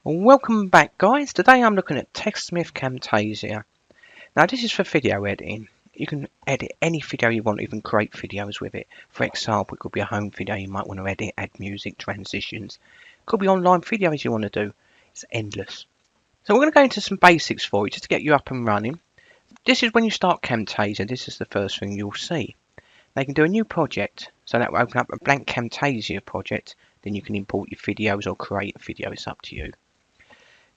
Welcome back, guys. Today I'm looking at Techsmith Camtasia. Now this is for video editing. You can edit any video you want, even create videos with it. For example, it could be a home video you might want to edit, add music, transitions. It could be online videos you want to do. It's endless. So we're going to go into some basics for you just to get you up and running. This is when you start Camtasia. This is the first thing you'll see. Now you can do a new project. So that will open up a blank Camtasia project. Then you can import your videos or create a video. It's up to you.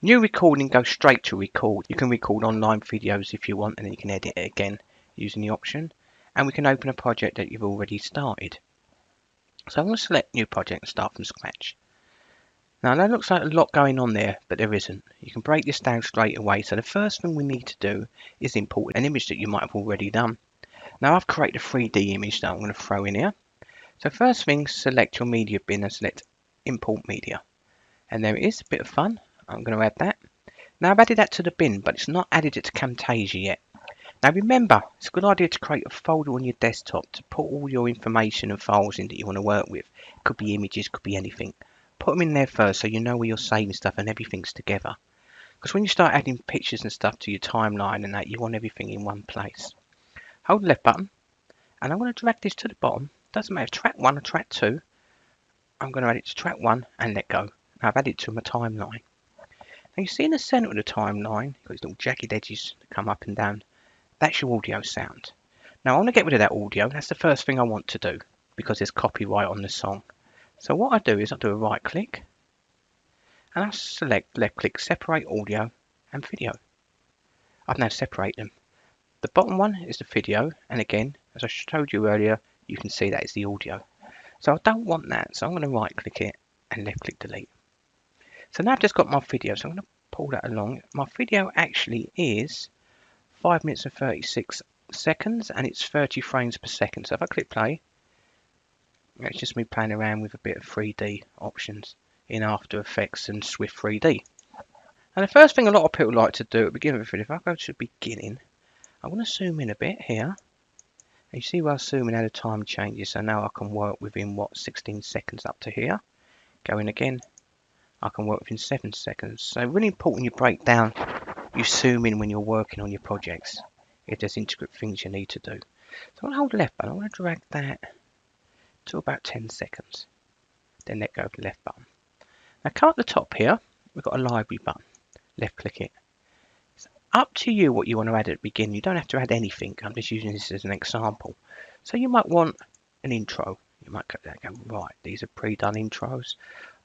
New recording goes straight to record. You can record online videos if you want, and then you can edit it again using the option. And we can open a project that you've already started. So I'm going to select new project and start from scratch. Now that looks like a lot going on there, but there isn't. You can break this down straight away. So the first thing we need to do is import an image that you might have already done. Now I've created a 3D image that I'm going to throw in here. So first thing, select your media bin and select import media. And there it is, a bit of fun. I'm going to add that. Now I've added that to the bin, but it's not added it to Camtasia yet. Now remember, it's a good idea to create a folder on your desktop to put all your information and files in that you want to work with. It could be images, could be anything. Put them in there first so you know where you're saving stuff and everything's together. Because when you start adding pictures and stuff to your timeline and that, you want everything in one place. Hold the left button, and I'm going to drag this to the bottom. Doesn't matter if track 1 or track 2. I'm going to add it to track 1 and let go. Now I've added it to my timeline. Now you see in the centre of the timeline, you've got these little jagged edges that come up and down. That's your audio sound. Now I want to get rid of that audio. That's the first thing I want to do because there's copyright on the song. So what I do is I do a right click and I select left click, separate audio and video. I've now separated them. The bottom one is the video, and again, as I showed you earlier, you can see that is the audio. So I don't want that, so I'm going to right click it and left click delete. So now I've just got my video, so I'm going to pull that along. My video actually is 5 minutes and 36 seconds, and it's 30 frames per second. So if I click play, it's just me playing around with a bit of 3D options in After Effects and Swift 3D. And the first thing a lot of people like to do at the beginning of a video, if I go to beginning, I want to zoom in a bit here. And you see where I zoom in how the time changes, so now I can work within, 16 seconds up to here. Go in again. I can work within 7 seconds. So really important you break down, you zoom in when you're working on your projects. If there's intricate things you need to do. So I'm going to hold left button. I want to drag that to about 10 seconds. Then let go of the left button. Now come up the top here, we've got a library button. Left click it. It's up to you what you want to add at the beginning. You don't have to add anything. I'm just using this as an example. So you might want an intro. You might go there and go, right, these are pre-done intros.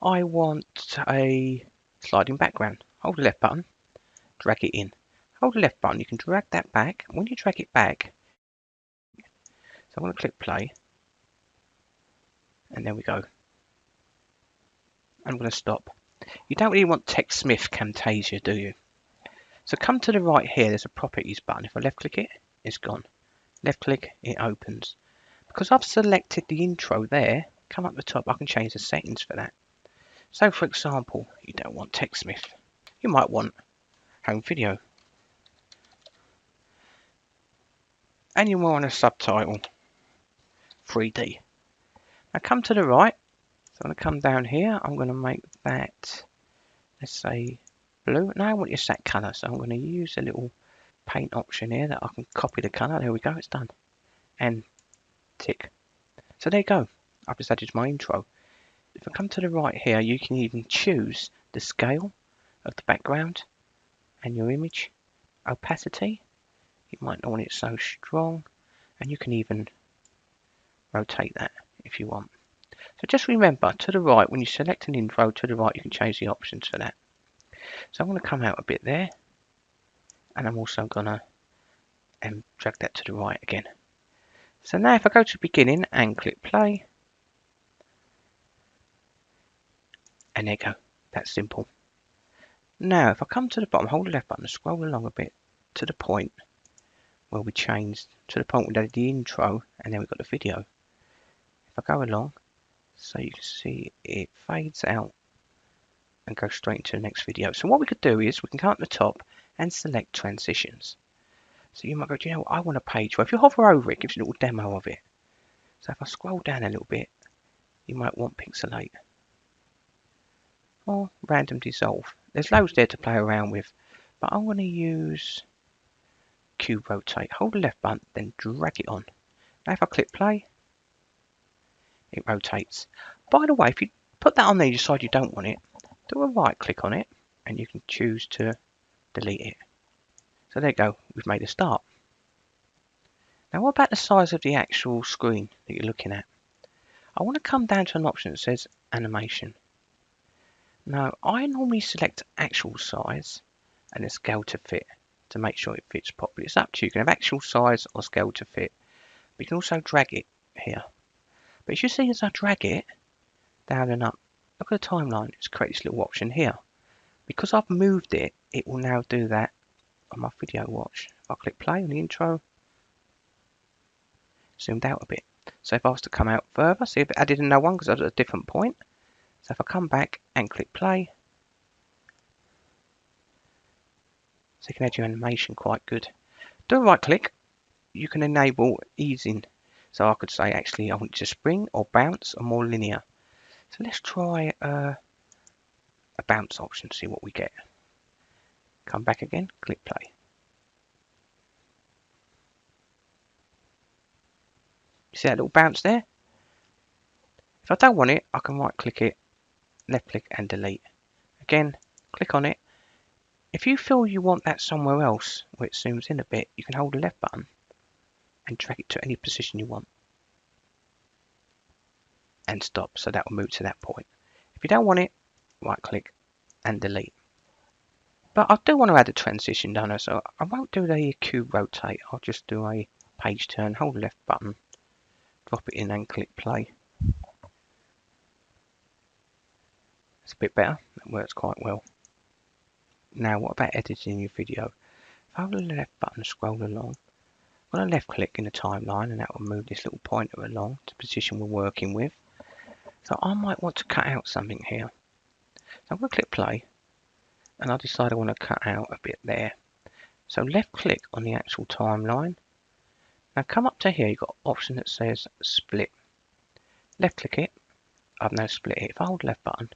I want a sliding background. Hold the left button, drag it in. Hold the left button, you can drag that back. When you drag it back, so I'm going to click play. And there we go. I'm going to stop. You don't really want Techsmith Camtasia, do you? So come to the right here, there's a properties button. If I left click it, it's gone. Left click, it opens. Because I've selected the intro there, come up the top, I can change the settings for that. So for example, you don't want Techsmith. You might want home video. And you want a subtitle 3D. Now come to the right. So I'm going to come down here. I'm going to make that, let's say, blue. Now I want your set colour. So I'm going to use a little paint option here that I can copy the colour. There we go, it's done. And tick. So there you go. I've just added my intro. If I come to the right here, you can even choose the scale of the background and your image, opacity. You might not want it so strong, and you can even rotate that if you want. So just remember, to the right, when you select an intro, to the right, you can change the options for that. So I'm going to come out a bit there, and I'm also going to drag that to the right again. So now if I go to beginning and click play, and there you go, that's simple. Now if I come to the bottom, hold the left button and scroll along a bit to the point where we changed, to the point where we did the intro and then we've got the video. If I go along, so you can see it fades out and goes straight into the next video. So what we could do is we can come up the top and select transitions. So you might go, do you know what, I want a page where if you hover over it, it gives you a little demo of it. So if I scroll down a little bit, you might want pixelate or random dissolve. There's loads there to play around with, but I'm going to use cube rotate. Hold the left button, then drag it on. Now if I click play, it rotates. By the way, if you put that on there, you decide you don't want it, do a right click on it, and you can choose to delete it. So there you go, we've made a start. Now what about the size of the actual screen that you're looking at? I want to come down to an option that says animation. Now I normally select actual size and then scale to fit to make sure it fits properly. It's up to you. You can have actual size or scale to fit. But you can also drag it here. But as you see, as I drag it down and up, look at the timeline. It's created this little option here. Because I've moved it, it will now do that on my video watch. If I click play on the intro, zoomed out a bit. So if I was to come out further, see if it added another one because I was at a different point. So if I come back and click play, so you can add your animation quite good. Do a right click, you can enable easing. So I could say actually I want it to spring or bounce or more linear. So let's try a bounce option, see what we get. Come back again, click play. You see that little bounce there? If I don't want it, I can right click it, left click and delete. Again, click on it. If you feel you want that somewhere else where it zooms in a bit, you can hold the left button and drag it to any position you want. And stop, so that will move to that point. If you don't want it, right click and delete. But I do want to add a transition, don't I? So I won't do the cube rotate, I'll just do a page turn, hold the left button, drop it in and click play. It's a bit better, that works quite well. Now what about editing your video? If I hold the left button, scroll along, I'm going to left click in the timeline and that will move this little pointer along to the position we're working with. So I might want to cut out something here. So I'm going to click play and I'll decide I want to cut out a bit there. So left click on the actual timeline. Now come up to here, you've got an option that says split. Left click it, I've now split it. If I hold the left button,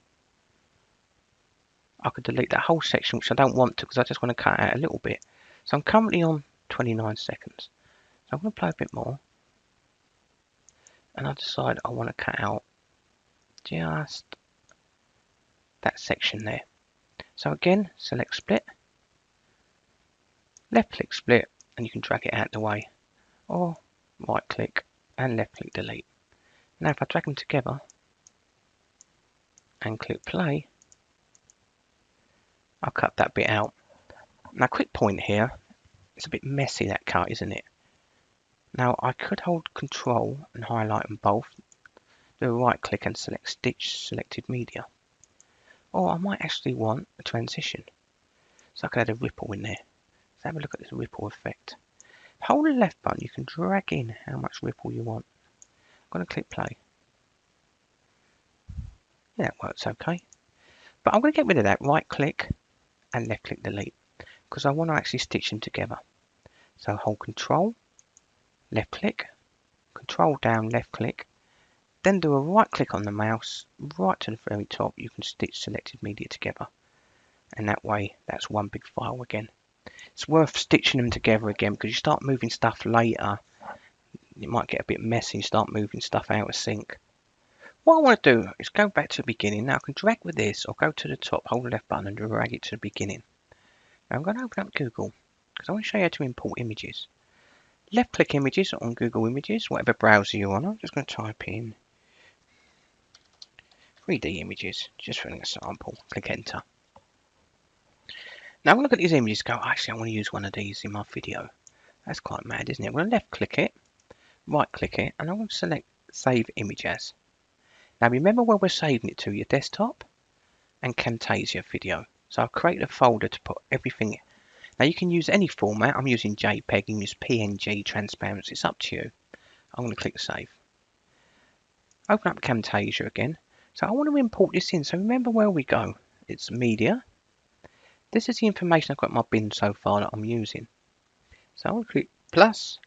I could delete that whole section, which I don't want to because I just want to cut out a little bit. So I'm currently on 29 seconds. So I'm going to play a bit more. And I decide I want to cut out just that section there. So again, select split, left click split, and you can drag it out the way. Or right click and left click delete. Now if I drag them together and click play, I'll cut that bit out. Now quick point here, it's a bit messy that cut, isn't it? Now I could hold control and highlight them both, do a right click and select stitch selected media. Or I might actually want a transition. So I could add a ripple in there. Let's have a look at this ripple effect. Hold the left button, you can drag in how much ripple you want. I'm going to click play. Yeah, that works okay. But I'm going to get rid of that, right click and left click delete. Because I want to actually stitch them together. So hold control, left click, control down, left click. Then do a right click on the mouse, right to the very top, you can stitch selected media together. And that way, that's one big file again. It's worth stitching them together again because you start moving stuff later, it might get a bit messy, start moving stuff out of sync. What I want to do is go back to the beginning. Now I can drag with this or go to the top, hold the left button and drag it to the beginning. Now I'm going to open up Google because I want to show you how to import images. Left click images on Google Images, whatever browser you're on. I'm just going to type in 3D images, just for an example. Click enter. Now I'm going to look at these images and go, actually I want to use one of these in my video. That's quite mad, isn't it? I'm going to left click it, right click it, and I'm going to select save image as. Now remember where we're saving it to, your desktop and Camtasia video. So I've created a folder to put everything in. Now you can use any format. I'm using JPEG, you can use PNG, transparency, it's up to you. I'm going to click save. Open up Camtasia again. So I want to import this in. So remember where we go. It's media. This is the information I've got in my bin so far that I'm using. So I'll click plus,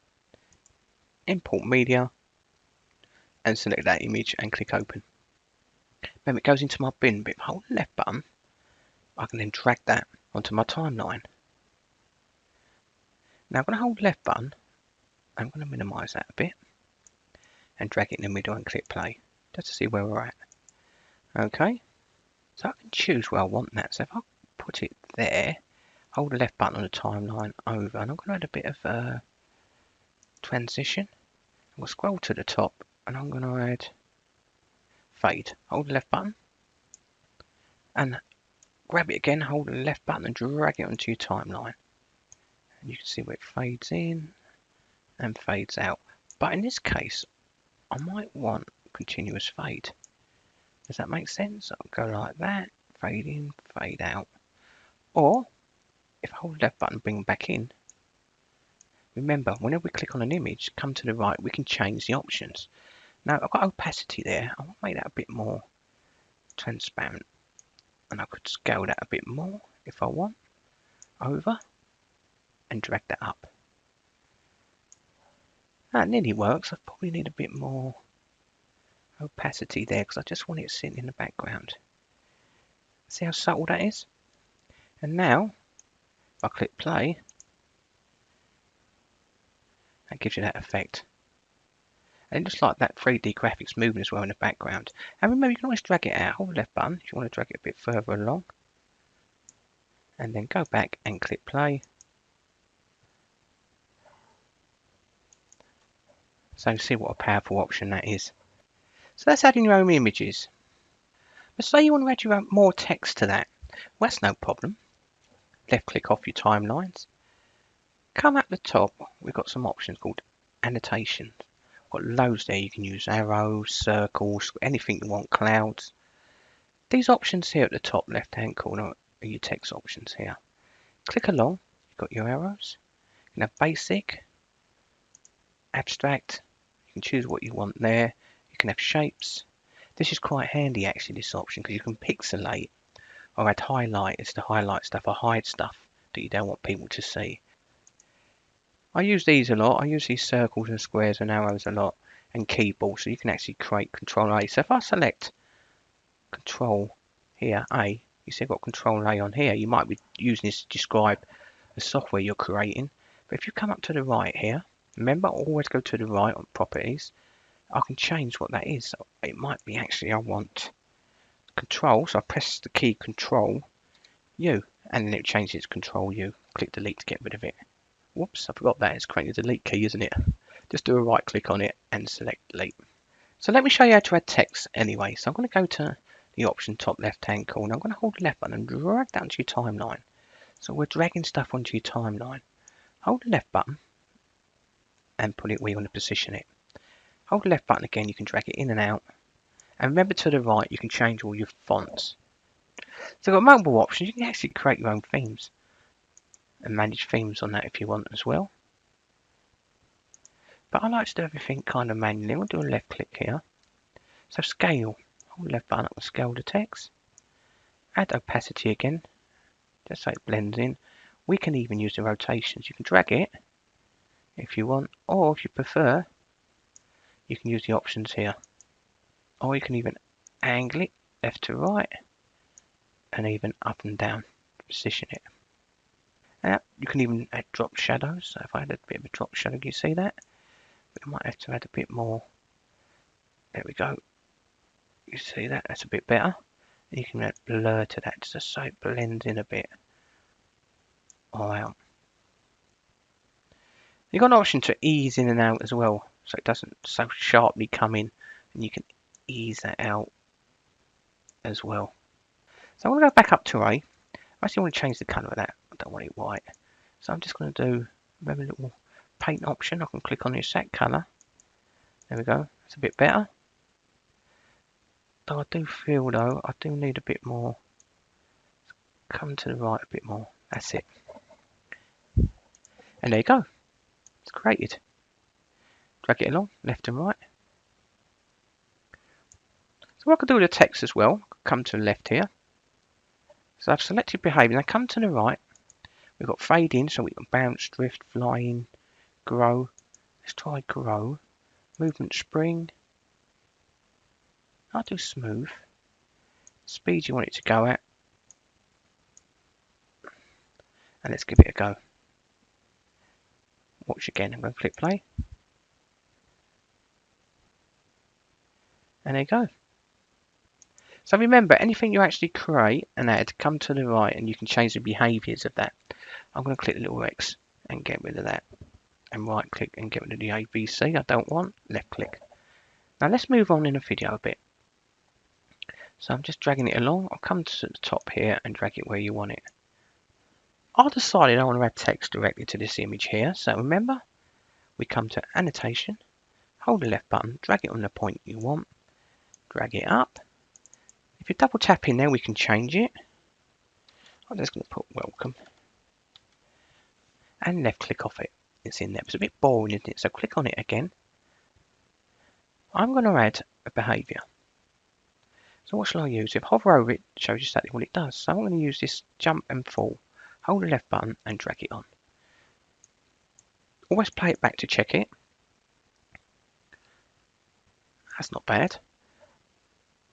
import media, and select that image and click open. Remember it goes into my bin, but if I hold the left button I can then drag that onto my timeline. Now I'm going to hold the left button. I'm going to minimize that a bit and drag it in the middle and click play just to see where we're at. Okay, so I can choose where I want that. So if I put it there, hold the left button on the timeline over, and I'm going to add a bit of transition. We'll scroll to the top and I'm going to add fade. Hold the left button and grab it again, hold the left button and drag it onto your timeline. And you can see where it fades in and fades out. But in this case, I might want continuous fade. Does that make sense? I'll go like that, fade in, fade out. Or if I hold the left button, bring back in. Remember, whenever we click on an image, come to the right, we can change the options. Now I've got opacity there. I want to make that a bit more transparent. And I could scale that a bit more if I want. Over. And drag that up. That nearly works. I probably need a bit more opacity there because I just want it sitting in the background. See how subtle that is? And now, if I click play, that gives you that effect. And it looks like that 3D graphics moving as well in the background. And remember, you can always drag it out. Hold the left button if you want to drag it a bit further along. And then go back and click play. So see what a powerful option that is. So that's adding your own images. But say you want to add your own more text to that. Well, that's no problem. Left click off your timelines. Come at the top, we've got some options called annotations. Got loads there. You can use arrows, circles, anything you want, clouds. These options here at the top left hand corner are your text options here. Click along, you've got your arrows. You can have basic, abstract, you can choose what you want there. You can have shapes. This is quite handy actually, this option, because you can pixelate or add highlighters to highlight stuff or hide stuff that you don't want people to see. I use these a lot. I use these circles and squares and arrows a lot, and keyboard, so you can actually create Control A. So if I select Control here, A, you see I've got Control A on here. You might be using this to describe the software you're creating. But if you come up to the right here, remember always go to the right on properties. I can change what that is. So it might be actually I want Control, so I press the key Control U, and then it changes to Control U. Click delete to get rid of it. Whoops, I forgot that. It's creating the delete key, isn't it? Just do a right click on it and select delete. So let me show you how to add text anyway. So I'm going to go to the option top left hand corner. I'm going to hold the left button and drag that onto your timeline. So we're dragging stuff onto your timeline. Hold the left button and put it where you want to position it. Hold the left button again, you can drag it in and out. And remember to the right, you can change all your fonts. So we've got multiple options. You can actually create your own themes and manage themes on that if you want as well. But I like to do everything kind of manually. We'll do a left click here. So scale, hold the left button up and scale the text. Add opacity again, just so it blends in. We can even use the rotations. You can drag it if you want, or if you prefer, you can use the options here. Or you can even angle it left to right and even up and down to position it. Now, you can even add drop shadows. So if I had a bit of a drop shadow, you see that? But I might have to add a bit more. There we go. You see that? That's a bit better. You can add blur to that just so it blends in a bit. All out. You've got an option to ease in and out as well, so it doesn't so sharply come in, and you can ease that out as well. So I'm going to go back up to A. I actually want to change the colour of that. I don't want it white. So I'm just going to do a little paint option. I can click on the exact colour. There we go. It's a bit better. Though I do feel though, I do need a bit more. Come to the right a bit more. That's it. And there you go. It's created. Drag it along, left and right. So what I could do with the text as well, come to the left here. So I've selected behaviour. Now come to the right. We've got fade in, so we can bounce, drift, fly in, grow. Let's try grow. Movement spring. I'll do smooth. Speed you want it to go at. and let's give it a go. Watch again. I'm going to click play. And there you go. So remember, anything you actually create and add, come to the right and you can change the behaviours of that. I'm going to click the little X and get rid of that. And right click and get rid of the ABC I don't want. Left click. Now let's move on in the video a bit. So I'm just dragging it along. I'll come to the top here and drag it where you want it. I decided I want to add text directly to this image here. So remember, we come to annotation, hold the left button, drag it on the point you want, drag it up. If you double tap in there, we can change it. I'm just going to put welcome. And left click off it. It's in there. It's a bit boring, isn't it? So click on it again. I'm going to add a behaviour. So what shall I use? If I hover over it, it shows you exactly what it does. So I'm going to use this jump and fall. Hold the left button and drag it on. Always play it back to check it. That's not bad.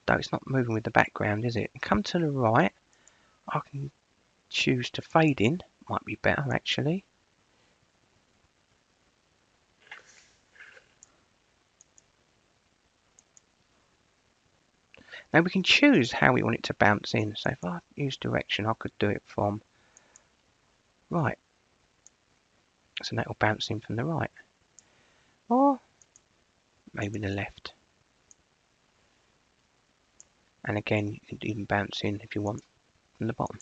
Though it's not moving with the background, is it? Come to the right. I can choose to fade in. Might be better actually. Now we can choose how we want it to bounce in. So if I use direction, I could do it from right. So that will bounce in from the right. Or maybe the left. And again, you can even bounce in if you want from the bottom.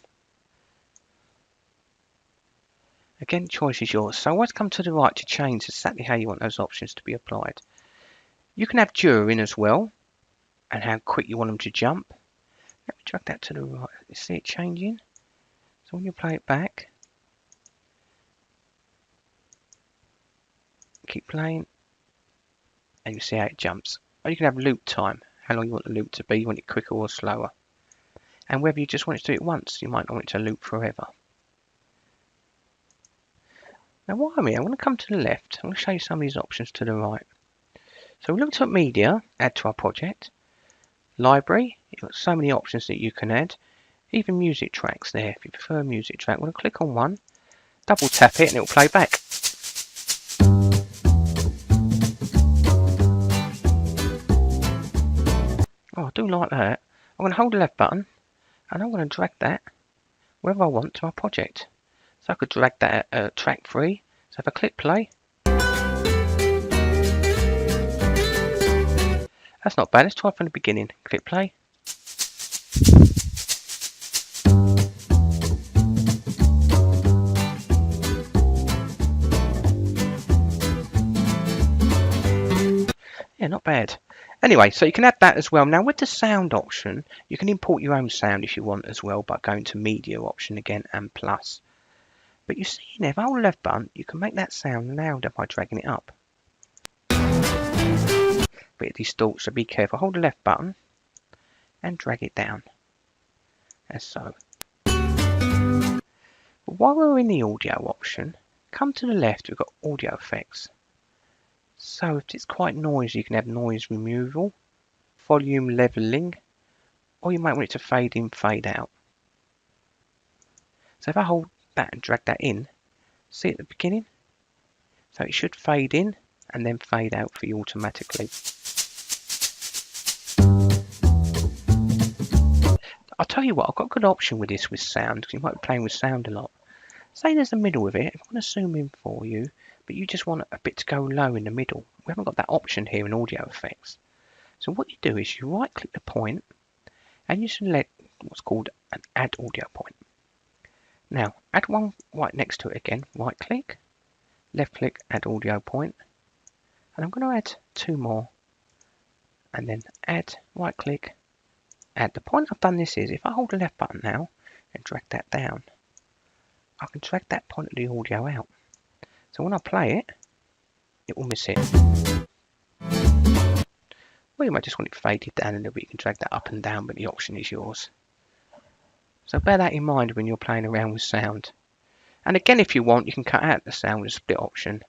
Again, choice is yours. So always come to the right to change exactly how you want those options to be applied. You can have during as well, and how quick you want them to jump. Let me drag that to the right. You see it changing? So when you play it back, keep playing, and you see how it jumps. Or you can have loop time, how long you want the loop to be, you want it quicker or slower. And whether you just want it to do it once, you might not want it to loop forever. Now while I'm here, I'm going to come to the left. I'm going to show you some of these options to the right. So we looked at media, add to our project. Library, you've got so many options that you can add. Even music tracks there, if you prefer a music track. I'm going to click on one, double tap it and it will play back. Oh, I do like that. I'm going to hold the left button and I'm going to drag that wherever I want to my project. So I could drag that at track 3. So if I click play, that's not bad. Let's try from the beginning. Click play. Yeah, not bad. Anyway, so you can add that as well. Now with the sound option, you can import your own sound if you want as well by going to media option again and plus. But you see now, if I hold the left button, you can make that sound louder by dragging it up. But it distorts, so be careful. Hold the left button and drag it down. As so. But while we're in the audio option, come to the left, we've got audio effects. So if it's quite noisy, you can have noise removal, volume leveling, or you might want it to fade in, fade out. So if I hold that and drag that in, see at the beginning? So it should fade in and then fade out for you automatically. I'll tell you what, I've got a good option with this with sound, because you might be playing with sound a lot. Say there's the middle of it, if I'm going to zoom in for you, but you just want a bit to go low in the middle. We haven't got that option here in audio effects. So what you do is you right click the point and you select what's called an add audio point. Now add one right next to it again, right click, left click, add audio point, and I'm going to add 2 more and then add, right click, add. The point I've done this is if I hold the left button now and drag that down, I can drag that point of the audio out. So when I play it, it will miss it. Well, you might just want it faded down a little bit. You can drag that up and down, but the option is yours. So bear that in mind when you're playing around with sound. And again, if you want, you can cut out the sound with a split option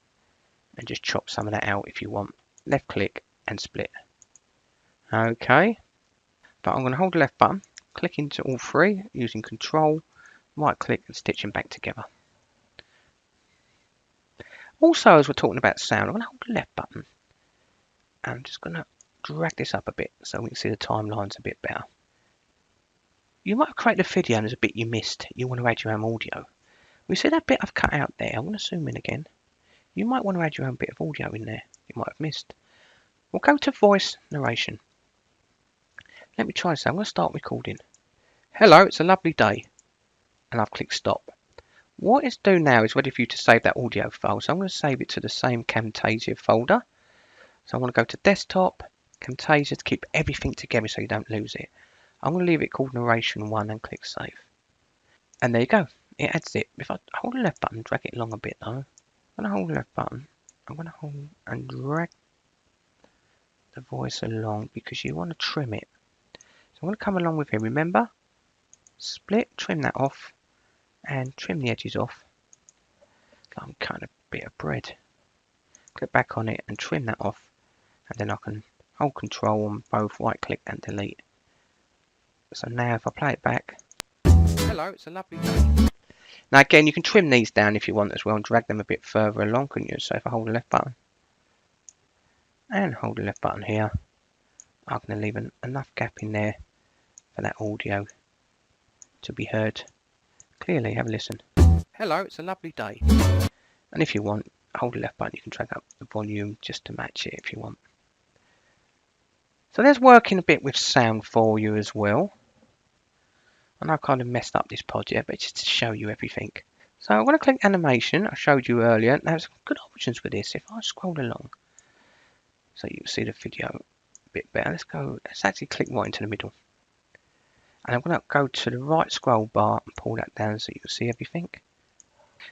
and just chop some of that out if you want. Left click and split. Okay. But I'm going to hold the left button, click into all 3 using control, right click and stitch them back together. Also, as we're talking about sound, I'm going to hold the left button. And I'm just going to drag this up a bit so we can see the timelines a bit better. You might have created a video and there's a bit you missed. You want to add your own audio. We see that bit I've cut out there. I'm going to zoom in again. You might want to add your own bit of audio in there. You might have missed. We'll go to voice narration. Let me try this. I'm going to start recording. Hello, it's a lovely day. And I've clicked stop. What it's doing now is ready for you to save that audio file. So I'm going to save it to the same Camtasia folder. So I want to go to desktop, Camtasia to keep everything together so you don't lose it. I'm going to leave it called narration 1 and click save. And there you go. It adds it. If I hold the left button, drag it along a bit though. I'm going to hold the left button. I'm going to hold and drag the voice along because you want to trim it. So I'm going to come along with here. Remember, split, trim that off and trim the edges off. I'm cutting a bit of bread. Click back on it and trim that off. And then I can hold control on both, right click and delete. So now if I play it back. Hello, it's a lovely day. Now again, you can trim these down if you want as well and drag them a bit further along, couldn't you? So if I hold the left button and hold the left button here, I'm going to leave enough gap in there for that audio to be heard clearly. Have a listen. Hello, it's a lovely day. And if you want, hold the left button, you can drag up the volume just to match it if you want. So there's working a bit with sound for you as well. And I kind of messed up this project, but just to show you everything. So I'm going to click animation. I showed you earlier. Now there's good options with this. If I scroll along, so you can see the video a bit better. Let's actually click right into the middle. And I'm going to go to the right scroll bar and pull that down so you can see everything.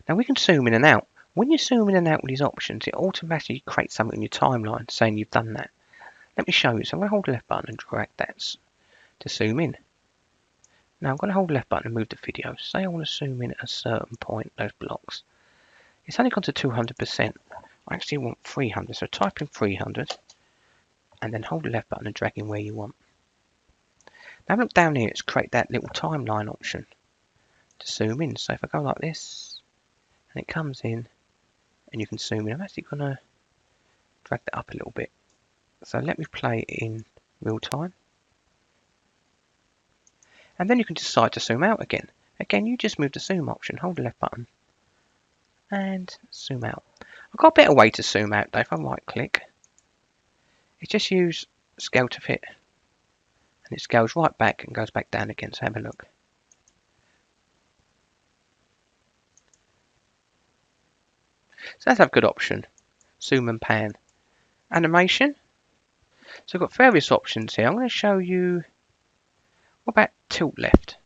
Now we can zoom in and out. When you zoom in and out with these options, it automatically creates something in your timeline saying you've done that. Let me show you. So I'm going to hold the left button and drag that to zoom in. Now I'm going to hold the left button and move the video. Say I want to zoom in at a certain point, those blocks. It's only gone to 200%. I actually want 300, so type in 300 and then hold the left button and drag in where you want. Now look down here, it's create that little timeline option to zoom in. So if I go like this and it comes in and you can zoom in, I'm actually going to drag that up a little bit. So let me play it in real time. And then you can decide to zoom out again. Again, you just move the zoom option, hold the left button and zoom out. I've got a better way to zoom out though. If I right click, it just use scale to fit. And it scales right back and goes back down again. So have a look. So that's a good option. Zoom and pan. Animation. So I've got various options here. I'm going to show you. What about tilt left?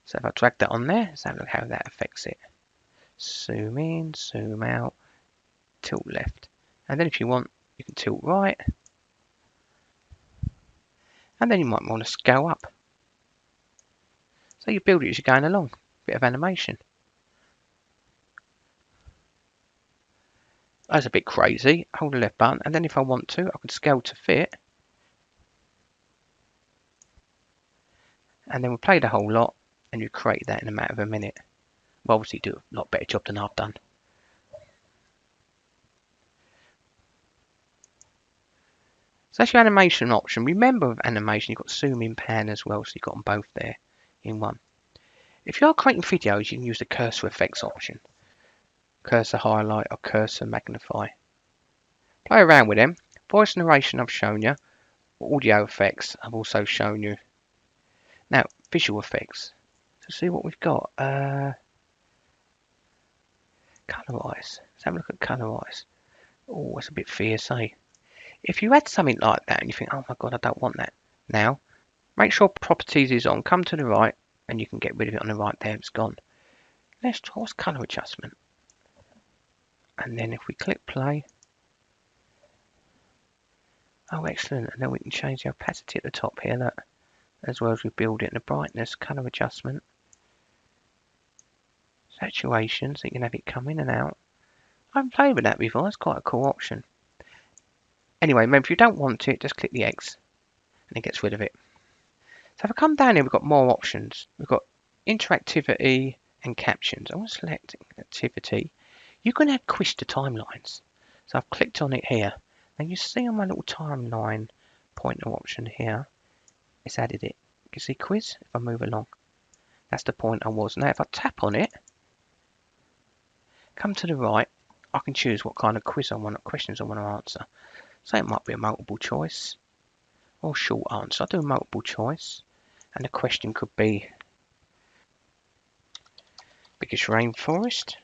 So if I drag that on there, let's have a look how that affects it. Zoom in, zoom out, tilt left. And then if you want, you can tilt right. And then you might want to scale up. So you build it as you're going along. Bit of animation. That's a bit crazy. Hold the left button, and then if I want to, I can scale to fit. And then we'll play the whole lot, and you create that in a matter of a minute. Well, obviously do a lot better job than I've done. So that's your animation option. Remember with animation, you've got zoom in, pan as well, so you've got them both there in one. If you are creating videos, you can use the cursor effects option. Cursor highlight or cursor magnify. Play around with them. Voice narration I've shown you. Audio effects I've also shown you. Now visual effects. So see what we've got. Colorize. Let's have a look at colorize. Oh, it's a bit fierce, eh? If you add something like that and you think, oh my god, I don't want that. Now, make sure properties is on. Come to the right and you can get rid of it on the right there. It's gone. Let's try what's color adjustment. And then if we click play, oh excellent, and then we can change the opacity at the top here, look, as well as we build it in the brightness, colour adjustment, saturation, so you can have it come in and out. I haven't played with that before, that's quite a cool option. Anyway, maybe if you don't want it, just click the X and it gets rid of it. So if I come down here, we've got more options. We've got interactivity and captions. I want to select activity. You can add quiz to timelines. So I've clicked on it here. And you see on my little timeline pointer option here, it's added it. You can see quiz if I move along. That's the point I was. Now if I tap on it, come to the right, I can choose what kind of quiz I want, questions I want to answer. So it might be a multiple choice or short answer. I'll do a multiple choice. And the question could be biggest rainforest.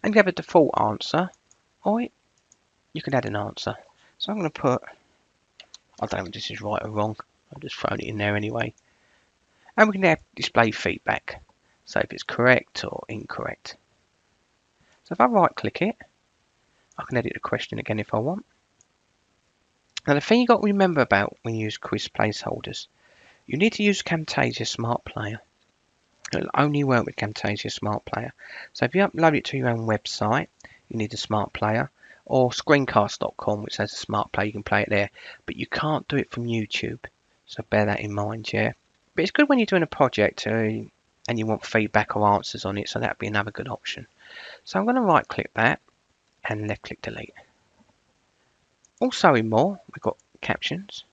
And you have a default answer, or you can add an answer. So I'm going to put, I don't know if this is right or wrong, I've just thrown it in there anyway. And we can now display feedback, so if it's correct or incorrect. So if I right click it, I can edit the question again if I want. Now the thing you've got to remember about when you use quiz placeholders, you need to use Camtasia Smart Player. It'll only work with Camtasia Smart Player. So if you upload it to your own website, you need a Smart Player, or screencast.com, which has a Smart Player, you can play it there. But you can't do it from YouTube, so bear that in mind, yeah. But it's good when you're doing a project and you want feedback or answers on it, so that'd be another good option. So I'm going to right click that and left click delete. Also in more, we've got captions.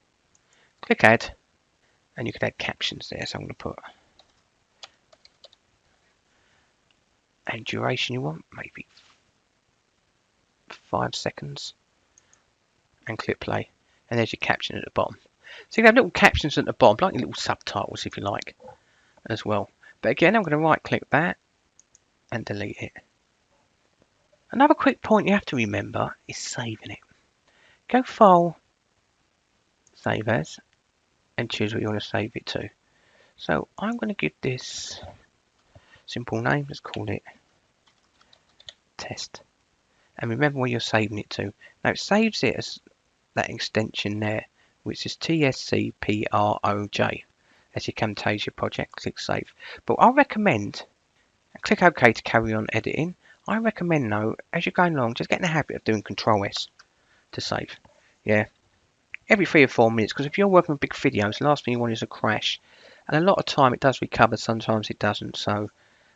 Click add, and you can add captions there. So I'm going to put and duration you want, maybe 5 seconds, and click play. And there's your caption at the bottom. So you can have little captions at the bottom, like little subtitles if you like, as well. But again, I'm going to right click that and delete it. Another quick point you have to remember is saving it. Go File, Save As, and choose what you want to save it to. So I'm going to give this simple name, let's call it test. And remember where you're saving it to. Now it saves it as that extension there, which is TSCPROJ. That's your Camtasia project. Click Save. But I'll recommend, click OK to carry on editing. I recommend though, as you're going along, just get in the habit of doing Control S to save. Yeah, every 3 or 4 minutes, because if you're working with big videos, the last thing you want is a crash. And a lot of time it does recover, sometimes it doesn't. So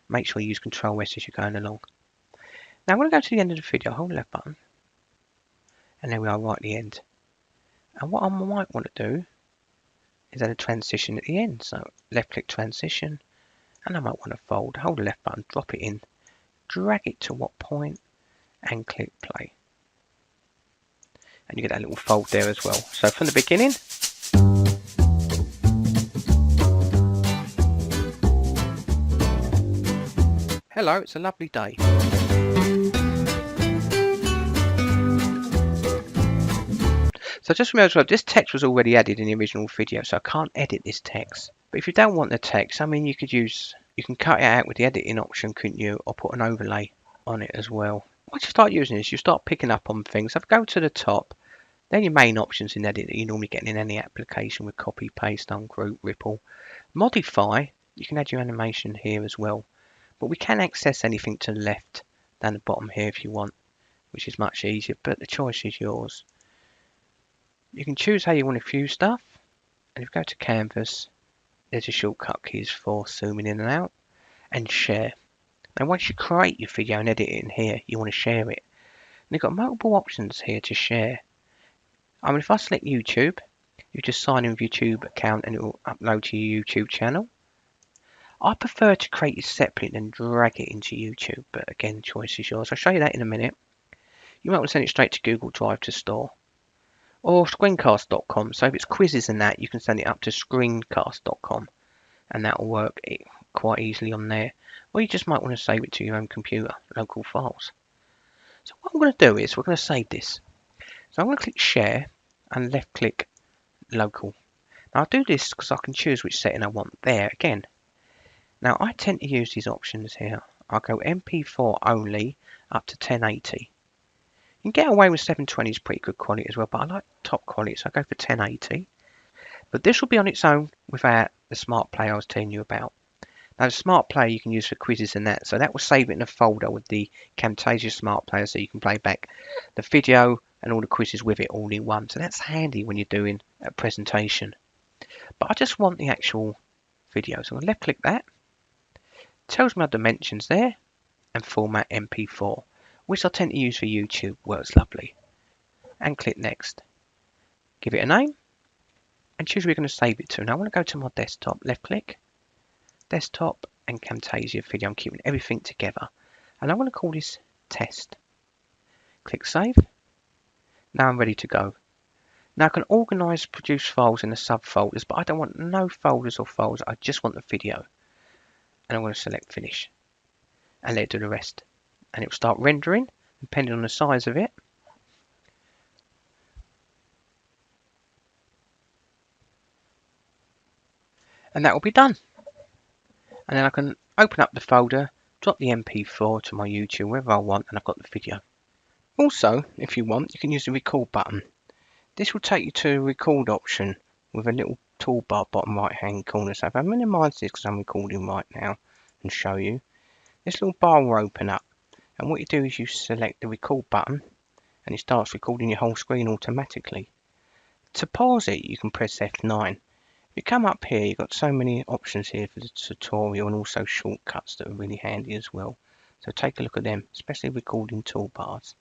make sure you use Control S as you're going along. Now I'm going to go to the end of the video, hold the left button, and there we are right at the end. And what I might want to do is add a transition at the end. So left click transition, and I might want to fold, hold the left button, drop it in, drag it to what point, and click play. And you get that little fold there as well. So from the beginning, hello, it's a lovely day. So just remember as well, this text was already added in the original video, so I can't edit this text. But if you don't want the text, I mean, you can cut it out with the editing option, couldn't you? Or put an overlay on it as well. Once you start using this, you start picking up on things. So if I go to the top, then your main options in edit that you normally get in any application with copy, paste, ungroup, ripple. Modify, you can add your animation here as well. But we can access anything to the left down the bottom here if you want, which is much easier, but the choice is yours. You can choose how you want to view stuff, and if you go to Canvas, there's your shortcut keys for zooming in and out, and share. Now once you create your video and edit it in here, you want to share it. And you've got multiple options here to share. I mean, if I select YouTube, you just sign in with your YouTube account and it will upload to your YouTube channel. I prefer to create it separate and drag it into YouTube, but again, choice is yours. I'll show you that in a minute. You might want to send it straight to Google Drive to store. Or screencast.com. So if it's quizzes and that, you can send it up to screencast.com, and that will work quite easily on there. Or you just might want to save it to your own computer, local files. So what I'm going to do is we're going to save this. So I'm going to click share and left click local. Now I'll do this because I can choose which setting I want there again. Now I tend to use these options here. I'll go MP4 only up to 1080. You can get away with 720 is pretty good quality as well, but I like top quality, so I go for 1080. But this will be on its own without the Smart Player I was telling you about. Now the Smart Player you can use for quizzes and that, so that will save it in a folder with the Camtasia Smart Player, so you can play back the video and all the quizzes with it all in one. So that's handy when you're doing a presentation. But I just want the actual video, so I'm going to left click that. It tells me my dimensions there. and format MP4, which I tend to use for YouTube. Works lovely. And click next. Give it a name and choose where you're going to save it to. Now I want to go to my desktop, left click, desktop and Camtasia video. I'm keeping everything together. And I want to call this test. Click save. Now I'm ready to go. Now I can organise produce files in the subfolders, but I don't want no folders or files. I just want the video. And I'm going to select finish and let it do the rest. And it will start rendering depending on the size of it. And that will be done. And then I can open up the folder, drop the MP4 to my YouTube wherever I want, and I've got the video. Also, if you want, you can use the record button. This will take you to a record option with a little toolbar bottom right hand corner. So if I minimise this because I'm recording right now and show you, this little bar will open up. And what you do is you select the record button and it starts recording your whole screen automatically. To pause it, you can press F9. If you come up here, you've got so many options here for the tutorial and also shortcuts that are really handy as well. So take a look at them, especially recording toolbars.